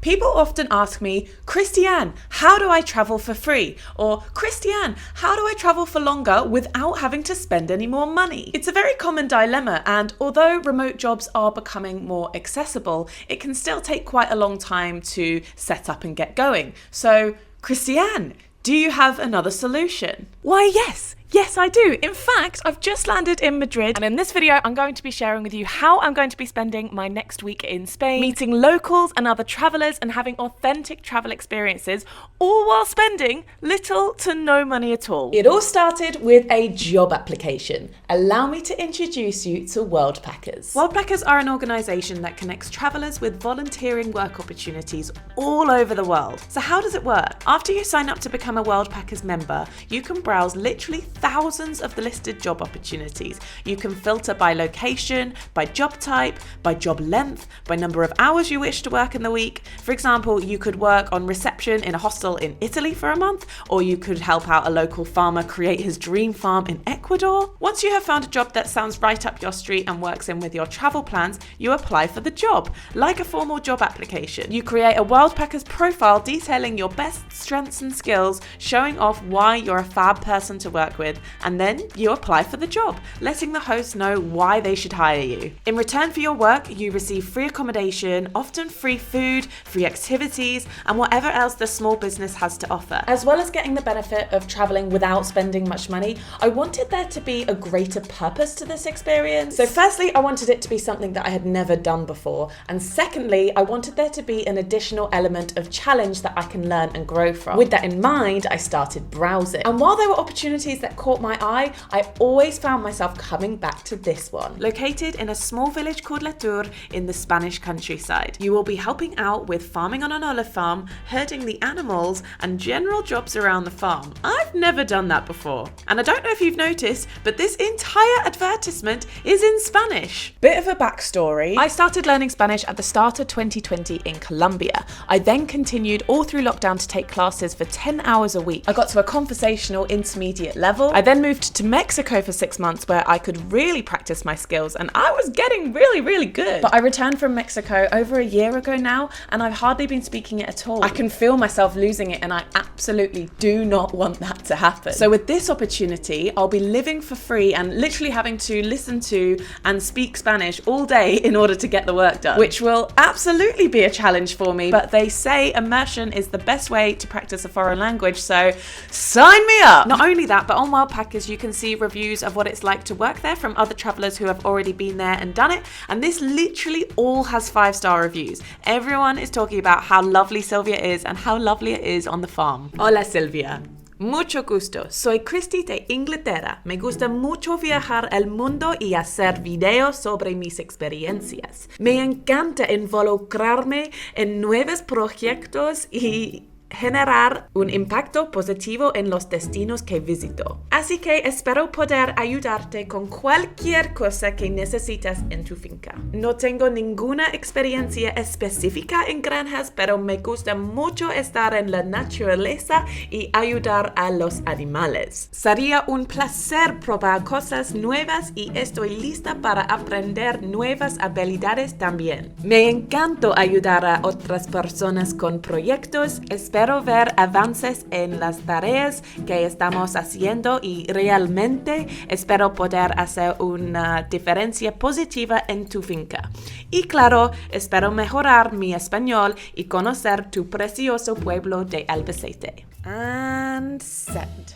People often ask me, Christianne, how do I travel for free? Or Christianne, how do I travel for longer without having to spend any more money? It's a very common dilemma, and although remote jobs are becoming more accessible, it can still take quite a long time to set up and get going. So, Christianne, do you have another solution? Why, yes, I do. In fact, I've just landed in Madrid, and in this video, I'm going to be sharing with you how I'm going to be spending my next week in Spain, meeting locals and other travelers and having authentic travel experiences, all while spending little to no money at all. It all started with a job application. Allow me to introduce you to Worldpackers. Worldpackers are an organisation that connects travellers with volunteering work opportunities all over the world. So how does it work? After you sign up to become a Worldpackers member, you can browse literally thousands of the listed job opportunities. You can filter by location, by job type, by job length, by number of hours you wish to work in the week. For example, you could work on reception in a hostel in Italy for a month, or you could help out a local farmer create his dream farm in Ecuador. Once you have found a job that sounds right up your street and works in with your travel plans, you apply for the job, like a formal job application. You create a Worldpackers profile detailing your best strengths and skills, showing off why you're a fab person to work with, and then you apply for the job, letting the host know why they should hire you. In return for your work, you receive free accommodation, often free food, free activities, and whatever else the small business has to offer. As well as getting the benefit of traveling without spending much money, I wanted there to be a greater purpose to this experience. So firstly, I wanted it to be something that I had never done before, and secondly, I wanted there to be an additional element of challenge that I can learn and grow from. With that in mind, I started browsing, and while there were opportunities that caught my eye, I always found myself coming back to this one. Located in a small village called Letur in the Spanish countryside. You will be helping out with farming on an olive farm, herding the animals, and general jobs around the farm. I've never done that before. And I don't know if you've noticed, but this entire advertisement is in Spanish. Bit of a backstory. I started learning Spanish at the start of 2020 in Colombia. I then continued all through lockdown to take classes for 10 hours a week. I got to a conversational intermediate level. I then moved to Mexico for 6 months where I could really practice my skills, and I was getting really good. But I returned from Mexico over a year ago now, and I've hardly been speaking it at all. I can feel myself losing it, and I absolutely do not want that to happen. So with this opportunity, I'll be living for free and literally having to listen to and speak Spanish all day in order to get the work done, which will absolutely be a challenge for me, but they say immersion is the best way to practice a foreign language, so sign me up! Not only that, but on Worldpackers you can see reviews of what it's like to work there from other travelers who have already been there and done it, and this literally all has 5-star reviews. Everyone is talking about how lovely Sylvia is and how lovely it is on the farm. Hola Sylvia. Mucho gusto. Soy Christy de Inglaterra. Me gusta mucho viajar el mundo y hacer videos sobre mis experiencias. Me encanta involucrarme en nuevos proyectos y generar un impacto positivo en los destinos que visito. Así que espero poder ayudarte con cualquier cosa que necesitas en tu finca. No tengo ninguna experiencia específica en granjas, pero me gusta mucho estar en la naturaleza y ayudar a los animales. Sería un placer probar cosas nuevas y estoy lista para aprender nuevas habilidades también. Me encanta ayudar a otras personas con proyectos. Espero ver avances en las tareas que estamos haciendo y realmente espero poder hacer una diferencia positiva en tu finca. Y claro, espero mejorar mi español y conocer tu precioso pueblo de Albacete. And send.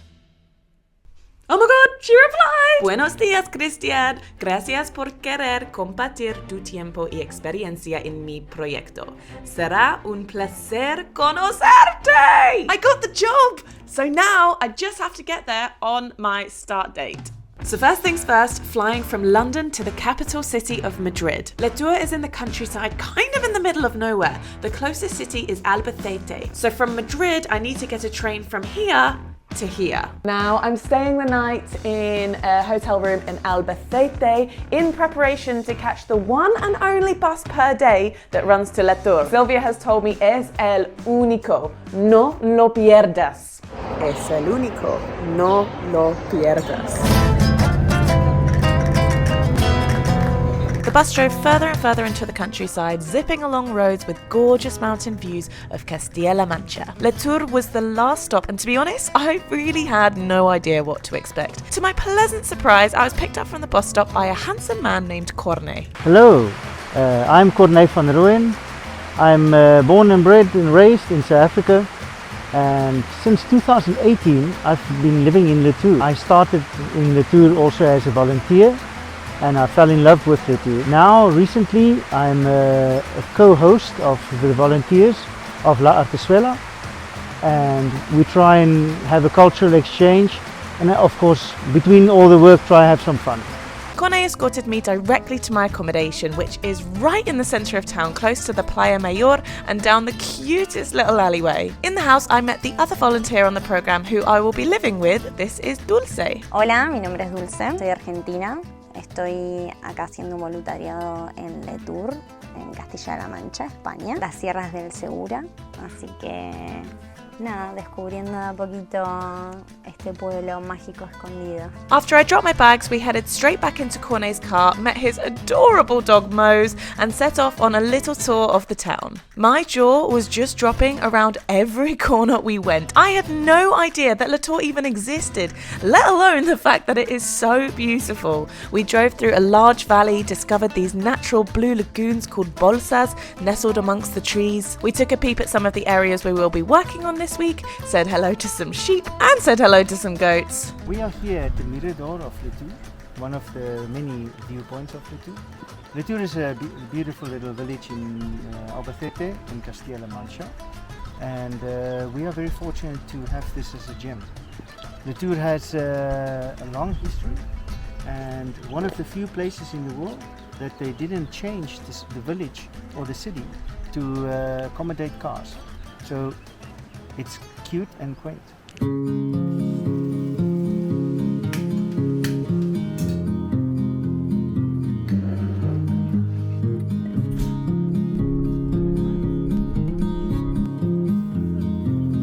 Oh my god, she replied! Buenos días, Christianne. Gracias por querer compartir tu tiempo y experiencia en mi proyecto. Será un placer conocerte! I got the job! So now I just have to get there on my start date. So first things first, flying from London to the capital city of Madrid. Letur is in the countryside, kind of in the middle of nowhere. The closest city is Albacete. So from Madrid, I need to get a train from here to here. Now I'm staying the night in a hotel room in Albacete in preparation to catch the one and only bus per day that runs to Letur. Sylvia has told me es el único, no lo pierdas. Es el único, no lo pierdas. The bus drove further and further into the countryside, zipping along roads with gorgeous mountain views of Castilla-La-Mancha. Letur was the last stop, and to be honest, I really had no idea what to expect. To my pleasant surprise, I was picked up from the bus stop by a handsome man named Corne. Hello, I'm Corne van Rooyen. I'm born and bred and raised in South Africa, and since 2018 I've been living in Letur. I started in Letur also as a volunteer, and I fell in love with Letur. Now recently I'm a co-host of the volunteers of La Artesuela, and we try and have a cultural exchange, and of course between all the work try to have some fun. Corne escorted me directly to my accommodation, which is right in the centre of town, close to the Playa Mayor and down the cutest little alleyway. In the house, I met the other volunteer on the programme who I will be living with. This is Dulce. Hola, mi nombre es Dulce, soy argentina. Estoy acá haciendo un voluntariado en Letur, en Castilla-La Mancha, España, las sierras del Segura, así que nada, descubriendo de a poquito este pueblo mágico escondido. After I dropped my bags, we headed straight back into Corne's car, met his adorable dog Mose, and set off on a little tour of the town. My jaw was just dropping around every corner we went. I had no idea that Letur even existed, let alone the fact that it is so beautiful. We drove through a large valley, discovered these natural blue lagoons called bolsas nestled amongst the trees. We took a peep at some of the areas we will be working on this week, said hello to some sheep and said hello to some goats. We are here at the Mirador of Letur, one of the many viewpoints of Letur. Letur is a beautiful little village in Albacete in Castilla-La-Mancha, and we are very fortunate to have this as a gem. Letur has a long history, and one of the few places in the world that they didn't change the village or the city to accommodate cars. So it's cute and quaint.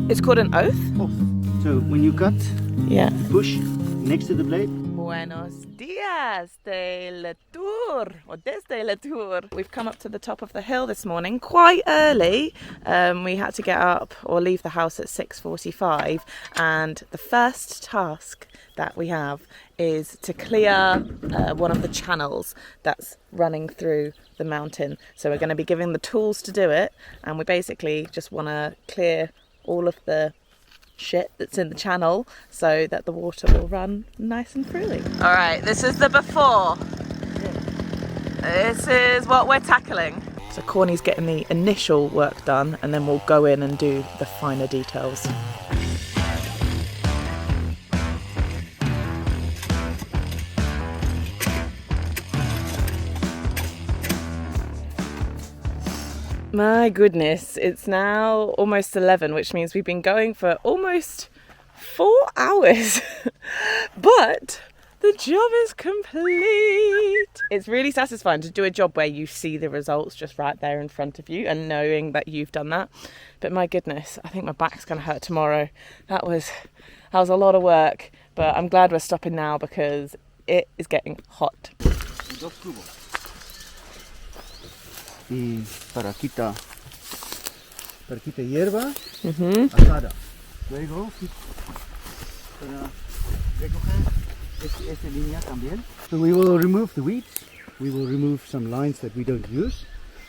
It's called an oath? So when you cut, Yeah. push next to the blade. Buenos dias de Letur, or desde Letur. We've come up to the top of the hill this morning quite early. We had to get up or leave the house at 6:45, and the first task that we have is to clear one of the channels that's running through the mountain. So we're going to be given the tools to do it, and we basically just want to clear all of the shit that's in the channel so that the water will run nice and freely. All right, this is the before. This is what we're tackling. So Corny's getting the initial work done, and then we'll go in and do the finer details. My goodness, it's now almost 11, which means we've been going for almost 4 hours. But the job is complete. It's really satisfying to do a job where you see the results just right there in front of you and knowing that you've done that. But my goodness, I think my back's going to hurt tomorrow. That was a lot of work, but I'm glad we're stopping now because it is getting hot. Y para quita hierba asada. Luego para recoger esta línea también. So we will remove the weeds. We will remove some lines that we don't use.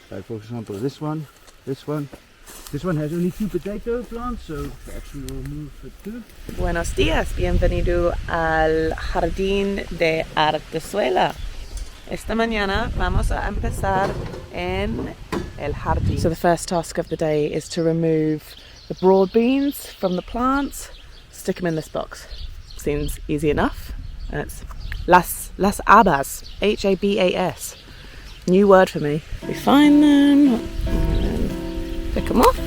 Like for example this one. This one has only 2 potato plants, so perhaps we will remove it too. Buenos días, bienvenido al Jardín de Artesuela. Esta mañana vamos a empezar en el jardín. So the first task of the day is to remove the broad beans from the plants, stick them in this box. Seems easy enough. It's las habas, Habas. New word for me. We find them and pick them off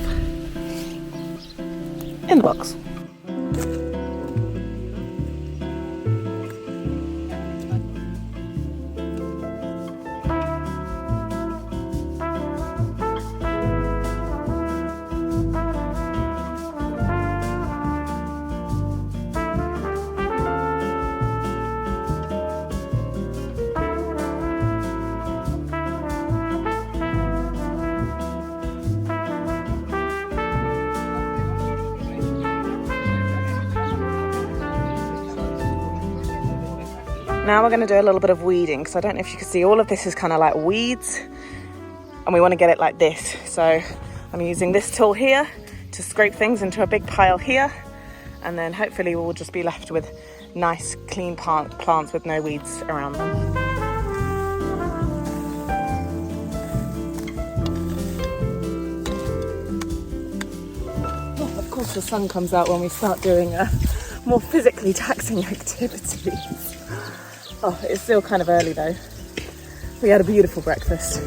in the box. Now we're going to do a little bit of weeding, because I don't know if you can see, all of this is kind of like weeds, and we want to get it like this. So I'm using this tool here to scrape things into a big pile here, and then hopefully we'll just be left with nice clean plants with no weeds around them. Of course the sun comes out when we start doing more physically taxing activities. Oh, it's still kind of early though. We had a beautiful breakfast.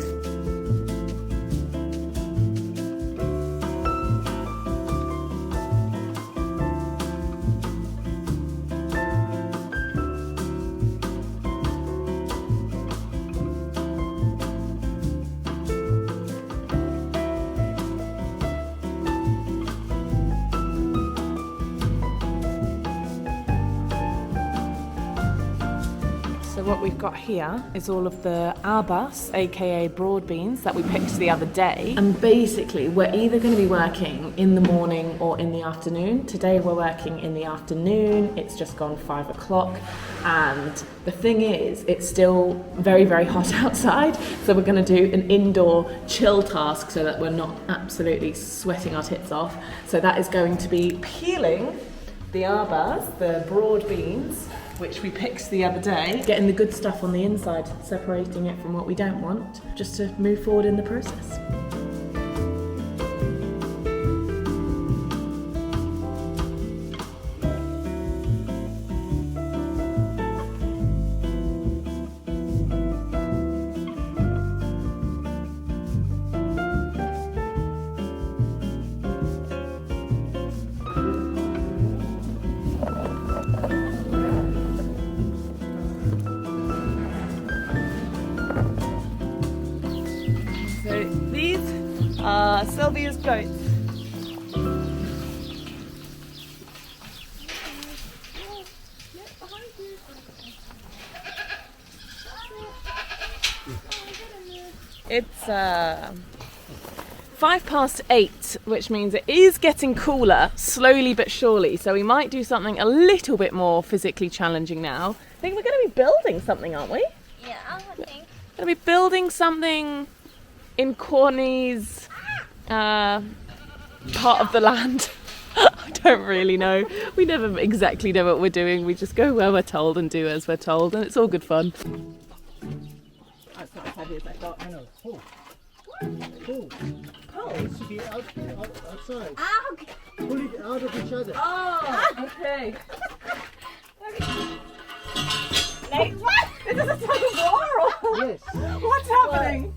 So what we've got here is all of the habas, aka broad beans, that we picked the other day. And basically we're either going to be working in the morning or in the afternoon. Today we're working in the afternoon. It's just gone 5 o'clock. And the thing is, it's still very, very hot outside. So we're going to do an indoor chill task so that we're not absolutely sweating our tits off. So that is going to be peeling the habas, the broad beans, which we picked the other day, getting the good stuff on the inside, separating it from what we don't want, just to move forward in the process. These are Sylvia's goats. It's 8:05, which means it is getting cooler, slowly but surely. So we might do something a little bit more physically challenging now. I think we're going to be building something, aren't we? Yeah, I think. We're going to be building something in Corny's part of the land. I don't really know. We never exactly know what we're doing. We just go where we're told and do as we're told, and it's all good fun. That's not as heavy as I thought. I know. Pull. Pull. Pull? It should be outside. Ah, okay. Pull it out of each other. Oh, okay. Like, what? This is a tug of war, or Yes. what's happening?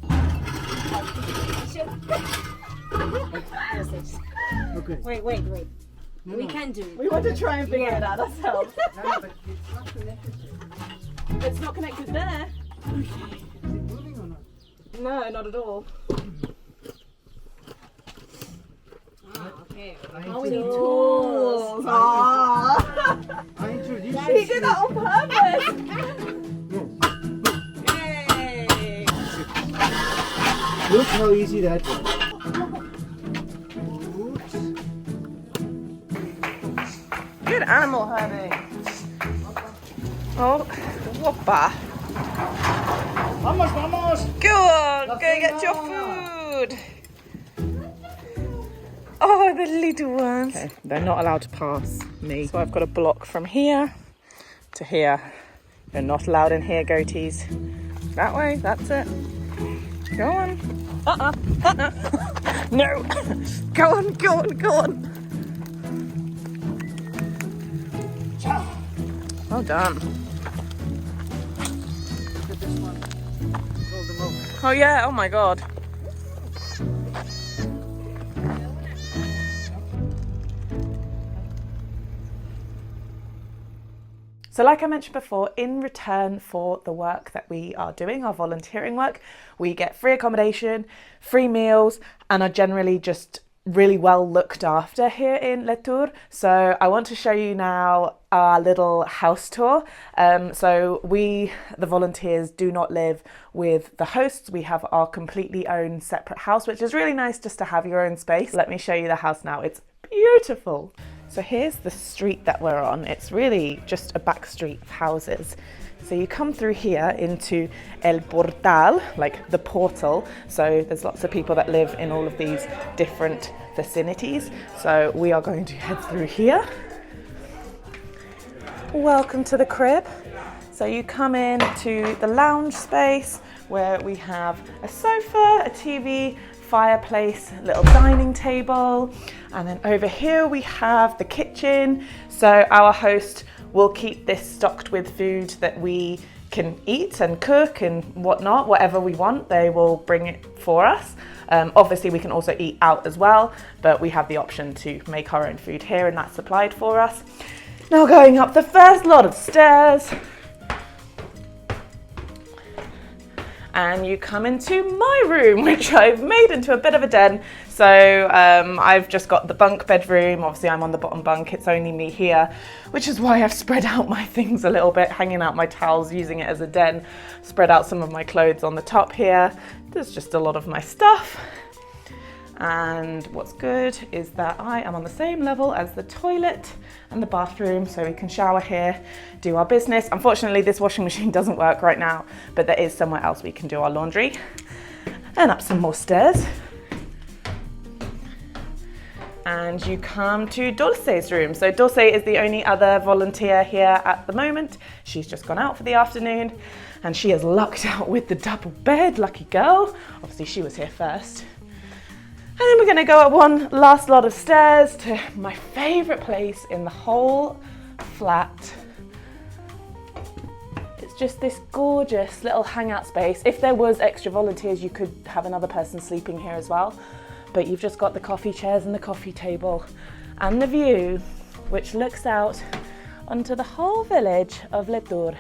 Okay. Wait. No, We no. can do it. We want to try and figure it out ourselves. No, but it's not connected. It's not connected there. Is it moving or not? No, not at all. Okay. Oh, we need tools. I introduced He you. did that on purpose. Yay! Look how easy that was. Good animal herding. Oh, whopper. Vamos! Go on, go get your food. Oh, the little ones. Okay, they're not allowed to pass me. So I've got a block from here to here. You're not allowed in here, goatees. That way, that's it. Go on. No. Go on. Well done. Look at this one. Roll them over. Oh yeah, oh my God. So like I mentioned before, in return for the work that we are doing, our volunteering work, we get free accommodation, free meals, and are generally just really well looked after here in Letur. So I want to show you now our little house tour. So we, the volunteers, do not live with the hosts. We have our completely own separate house, which is really nice just to have your own space. Let me show you the house now. It's beautiful. So here's the street that we're on. It's really just a back street of houses. So you come through here into El Portal, like the portal. So there's lots of people that live in all of these different vicinities. So we are going to head through here. Welcome to the crib. So you come in to the lounge space where we have a sofa, a TV, fireplace, a little dining table, and then over here we have the kitchen. So our host will keep this stocked with food that we can eat and cook and whatnot, whatever we want, they will bring it for us. Obviously we can also eat out as well, but we have the option to make our own food here and that's supplied for us. Now going up the first lot of stairs, and you come into my room, which I've made into a bit of a den. So I've just got the bunk bedroom. Obviously I'm on the bottom bunk, it's only me here, which is why I've spread out my things a little bit, hanging out my towels, using it as a den, spread out some of my clothes on the top here. There's just a lot of my stuff. And what's good is that I am on the same level as the toilet and the bathroom, so we can shower here, do our business. Unfortunately, this washing machine doesn't work right now, but there is somewhere else we can do our laundry. And up some more stairs. And you come to Dulce's room. So Dulce is the only other volunteer here at the moment. She's just gone out for the afternoon and she is lucked out with the double bed, lucky girl. Obviously she was here first. And then we're gonna go up one last lot of stairs to my favorite place in the whole flat. It's just this gorgeous little hangout space. If there was extra volunteers, you could have another person sleeping here as well. But you've just got the coffee chairs and the coffee table and the view, which looks out onto the whole village of Letur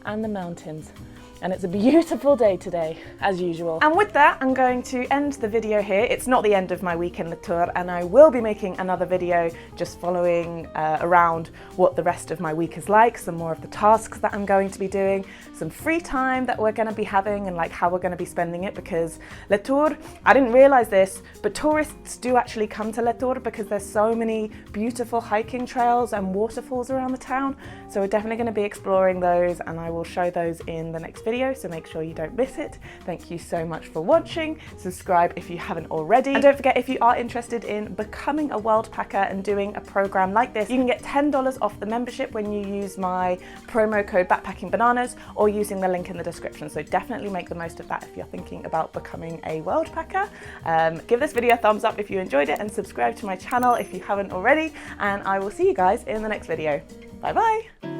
and the mountains. And it's a beautiful day today, as usual. And with that, I'm going to end the video here. It's not the end of my week in Letur, and I will be making another video just following around what the rest of my week is like, some more of the tasks that I'm going to be doing, some free time that we're going to be having and like how we're going to be spending it, because Letur, I didn't realize this, but tourists do actually come to Letur because there's so many beautiful hiking trails and waterfalls around the town. So we're definitely going to be exploring those, and I will show those in the next video, so make sure you don't miss it. Thank you so much for watching. Subscribe if you haven't already. And don't forget, if you are interested in becoming a Worldpacker and doing a program like this, you can get $10 off the membership when you use my promo code Backpacking Bananas or using the link in the description. So definitely make the most of that if you're thinking about becoming a Worldpacker. Give this video a thumbs up if you enjoyed it and subscribe to my channel if you haven't already. And I will see you guys in the next video. Bye bye.